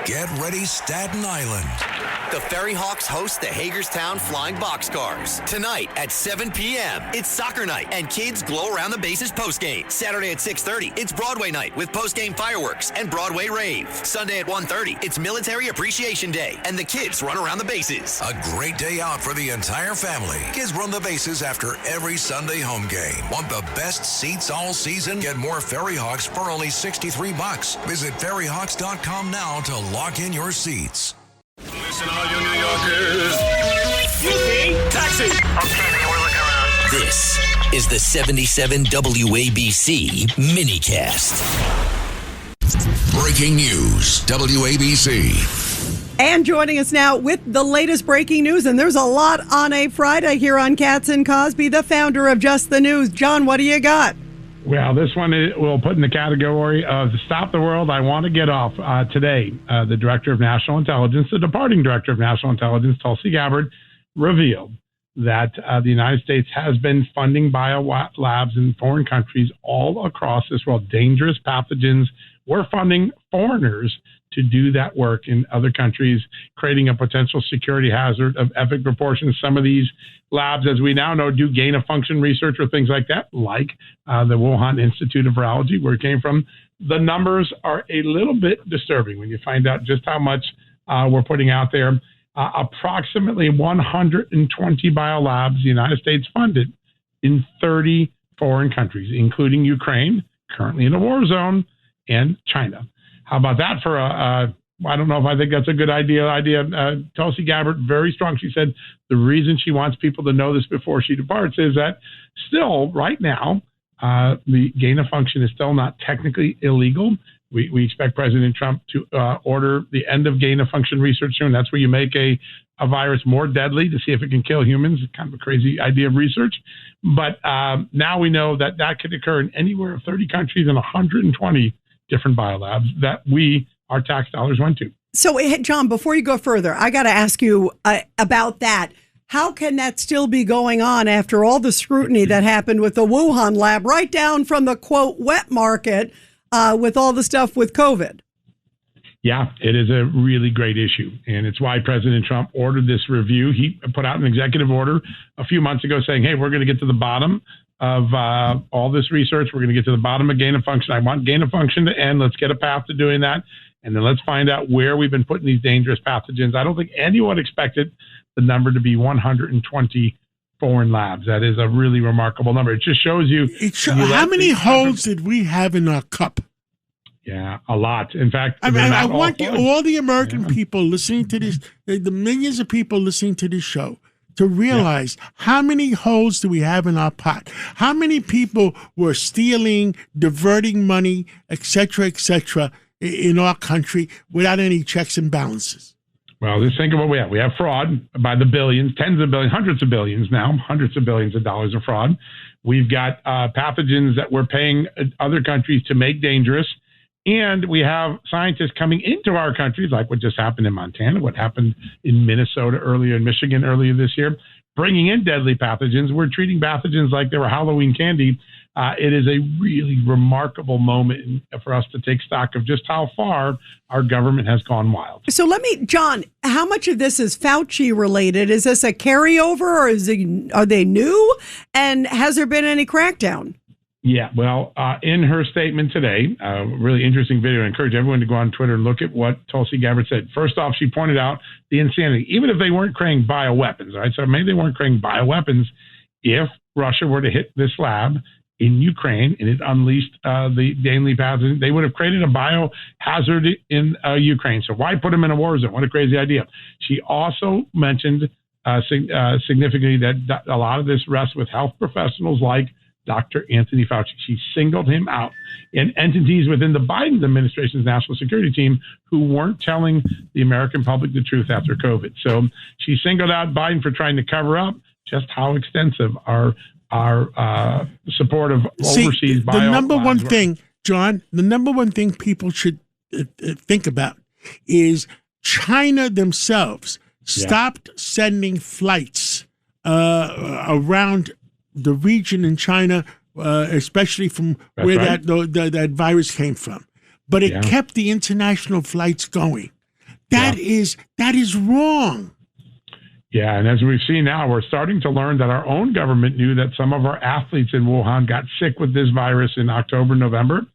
Get ready, Staten Island. The Ferry Hawks host the Hagerstown Flying Boxcars. Tonight at 7 p.m., it's soccer night, and kids glow around the bases postgame. Saturday at 6:30, it's Broadway night with postgame fireworks and Broadway rave. Sunday at 1:30, it's Military Appreciation Day, and the kids run around the bases. A great day out for the entire family. Kids run the bases after every Sunday home game. Want the best seats all season? Get more Ferry Hawks for only $63. Visit ferryhawks.com now to lock in your seats. Listen, all you New Yorkers. Excuse me. Taxi. Okay, man, we're looking around. This is the 77 WABC minicast. Breaking news, WABC. And joining us now with the latest breaking news, and there's a lot on a Friday here on Katz and Cosby, the founder of Just the News. John, what do you got? Well, this one we'll put in the category of Stop the World, I Want to Get Off. Today, the Director of National Intelligence, the departing Director of National Intelligence, Tulsi Gabbard, revealed that the United States has been funding biolabs in foreign countries all across this world. Dangerous pathogens. We're funding foreigners to do that work in other countries, creating a potential security hazard of epic proportions. Some of these labs, as we now know, do gain-of-function research or things like that, like the Wuhan Institute of Virology, where it came from. The numbers are a little bit disturbing when you find out just how much we're putting out there. Approximately 120 biolabs the United States funded in 30 foreign countries, including Ukraine, currently in a war zone, and China. How about that for I don't know if I think that's a good idea. Tulsi Gabbard, very strong. She said the reason she wants people to know this before she departs is that still right now, the gain of function is still not technically illegal. We expect President Trump to order the end of gain of function research soon. That's where you make a virus more deadly to see if it can kill humans. It's kind of a crazy idea of research. But now we know that could occur in anywhere of 30 countries and 120 different biolabs that our tax dollars went to. So, John, before you go further, I got to ask you about that. How can that still be going on after all the scrutiny that happened with the Wuhan lab, right down from the, quote, wet market with all the stuff with COVID? Yeah, it is a really great issue. And it's why President Trump ordered this review. He put out an executive order a few months ago saying, hey, we're going to get to the bottom of all this research. We're going to get to the bottom of gain of function. I want gain of function to end. Let's get a path to doing that. And then let's find out where we've been putting these dangerous pathogens. I don't think anyone expected the number to be 120 foreign labs. That is a really remarkable number. It just shows you. How many holes did we have in our cup? Yeah, a lot. In fact, I want all the American people listening to this, the millions of people listening to this show, to realize how many holes do we have in our pot? How many people were stealing, diverting money, et cetera, in our country without any checks and balances? Well, just think of what we have. We have fraud by the billions, tens of billions, hundreds of billions now, hundreds of billions of dollars of fraud. We've got pathogens that we're paying other countries to make dangerous. And we have scientists coming into our countries, like what just happened in Montana, what happened in Minnesota earlier, in Michigan earlier this year, bringing in deadly pathogens. We're treating pathogens like they were Halloween candy. It is a really remarkable moment for us to take stock of just how far our government has gone wild. So John, how much of this is Fauci related? Is this a carryover or are they new? And has there been any crackdown? Yeah, well, in her statement today, really interesting video. I encourage everyone to go on Twitter and look at what Tulsi Gabbard said. First off, she pointed out the insanity. Even if they weren't creating bioweapons, right? So maybe they weren't creating bioweapons. If Russia were to hit this lab in Ukraine and it unleashed the deadly pathogen, they would have created a biohazard in Ukraine. So why put them in a war zone? What a crazy idea. She also mentioned significantly that a lot of this rests with health professionals like Dr. Anthony Fauci. She singled him out, and entities within the Biden administration's national security team who weren't telling the American public the truth after COVID. So she singled out Biden for trying to cover up just how extensive our support of overseas biolabs. The number one thing, John, the number one thing people should think about is China themselves stopped sending flights around the region in China, especially from where that virus came from. But it kept the international flights going. That is wrong. Yeah, and as we've seen now, we're starting to learn that our own government knew that some of our athletes in Wuhan got sick with this virus in October, November.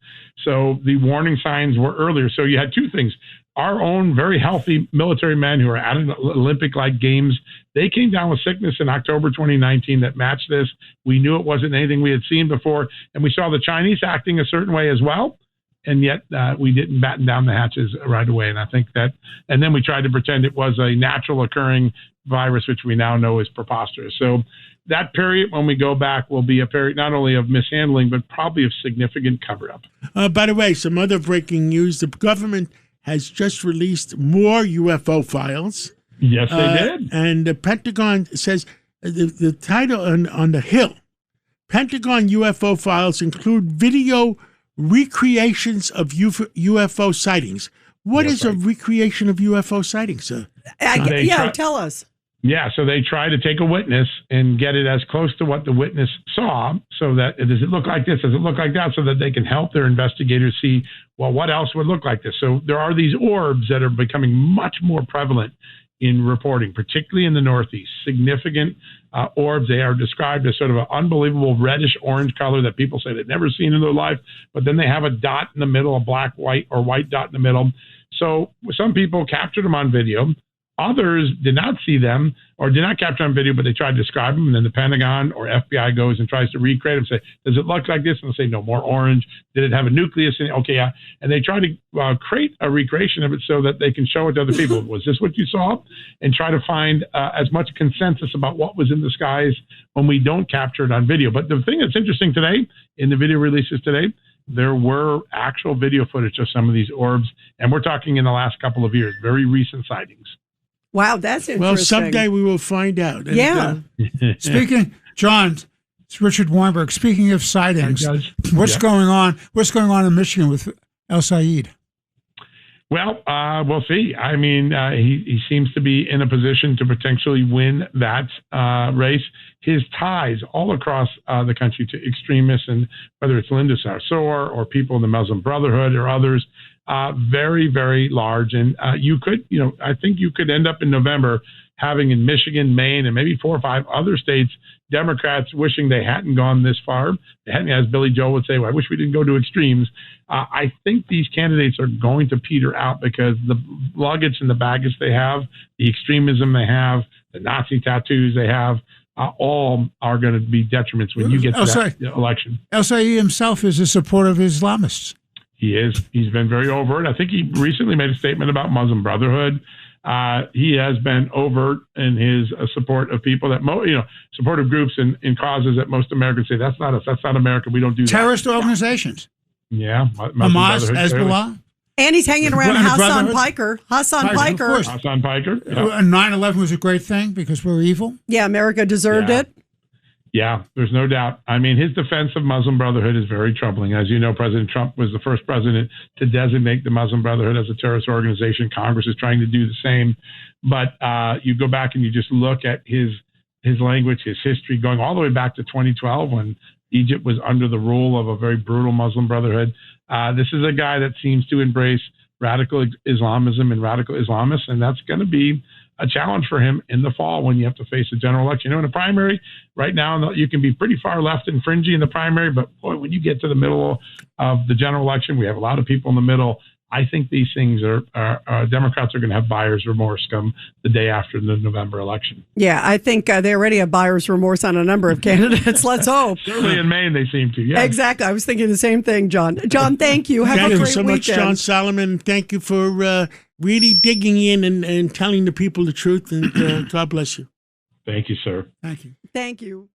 So the warning signs were earlier. So you had two things. Our own very healthy military men who are at an Olympic-like games, they came down with sickness in October 2019 that matched this. We knew it wasn't anything we had seen before. And we saw the Chinese acting a certain way as well. And yet we didn't batten down the hatches right away. And I think that, and then we tried to pretend it was a natural occurring virus, which we now know is preposterous. So that period, when we go back, will be a period not only of mishandling, but probably of significant cover-up. By the way, some other breaking news. The government has just released more UFO files. Yes, they did. And the Pentagon says the title on the Hill, Pentagon UFO files include video recreations of UFO sightings. What is a recreation of UFO sightings, sir? Tell us. Yeah, so they try to take a witness and get it as close to what the witness saw, so that does it look like this, does it look like that, so that they can help their investigators see, well, what else would look like this. So there are these orbs that are becoming much more prevalent in reporting, particularly in the Northeast. Significant orbs. They are described as sort of an unbelievable reddish orange color that people say they've never seen in their life, but then they have a dot in the middle, a black, white, or white dot in the middle. So some people captured them on video. Others did not see them or did not capture on video, but they tried to describe them. And then the Pentagon or FBI goes and tries to recreate them, say, does it look like this? And they'll say, no, more orange. Did it have a nucleus in it? Okay, yeah. And they try to create a recreation of it so that they can show it to other people. Was this what you saw? And try to find as much consensus about what was in the skies when we don't capture it on video. But the thing that's interesting today, in the video releases today, there were actual video footage of some of these orbs. And we're talking in the last couple of years, very recent sightings. Wow, that's interesting. Well, someday we will find out. And, Speaking, John, it's Richard Weinberg. Speaking of sightings, what's going on? What's going on in Michigan with El Sayed? Well, we'll see. I mean, he seems to be in a position to potentially win that race. His ties all across the country to extremists, and whether it's Linda Sarsour or people in the Muslim Brotherhood or others, very, very large. And you could, I think you could end up in November having in Michigan, Maine, and maybe 4 or 5 other states, Democrats wishing they hadn't gone this far. They hadn't, as Billy Joel would say, well, I wish we didn't go to extremes. I think these candidates are going to peter out because the luggage and the baggage they have, the extremism they have, the Nazi tattoos they have, all are going to be detriments when you get to that election. El Sayed himself is a supporter of Islamists. He is. He's been very overt. I think he recently made a statement about Muslim Brotherhood. He has been overt in his support of people that, supportive groups and causes that most Americans say, that's not us, that's not America, we don't do terrorist organizations. Yeah. Hamas, Hezbollah. And he's hanging around Hassan Piker. Hassan Piker. 9/11 was a great thing because we're evil. Yeah, America deserved it. Yeah, there's no doubt. I mean, his defense of Muslim Brotherhood is very troubling. As you know, President Trump was the first president to designate the Muslim Brotherhood as a terrorist organization. Congress is trying to do the same. But you go back and you just look at his language, his history, going all the way back to 2012 when Egypt was under the rule of a very brutal Muslim Brotherhood. This is a guy that seems to embrace radical Islamism and radical Islamists, and that's going to be a challenge for him in the fall when you have to face a general election. In a primary, right now, you can be pretty far left and fringy in the primary, but boy, when you get to the middle of the general election, we have a lot of people in the middle. I think these things are Democrats are going to have buyer's remorse come the day after the November election. Yeah, I think they already have buyer's remorse on a number of candidates. Let's hope. Certainly in Maine, they seem to. Yeah, exactly. I was thinking the same thing, John. John, thank you. Have a great weekend. Thank you so much, John Solomon. Thank you for really digging in and telling the people the truth. And God bless you. Thank you, sir. Thank you. Thank you.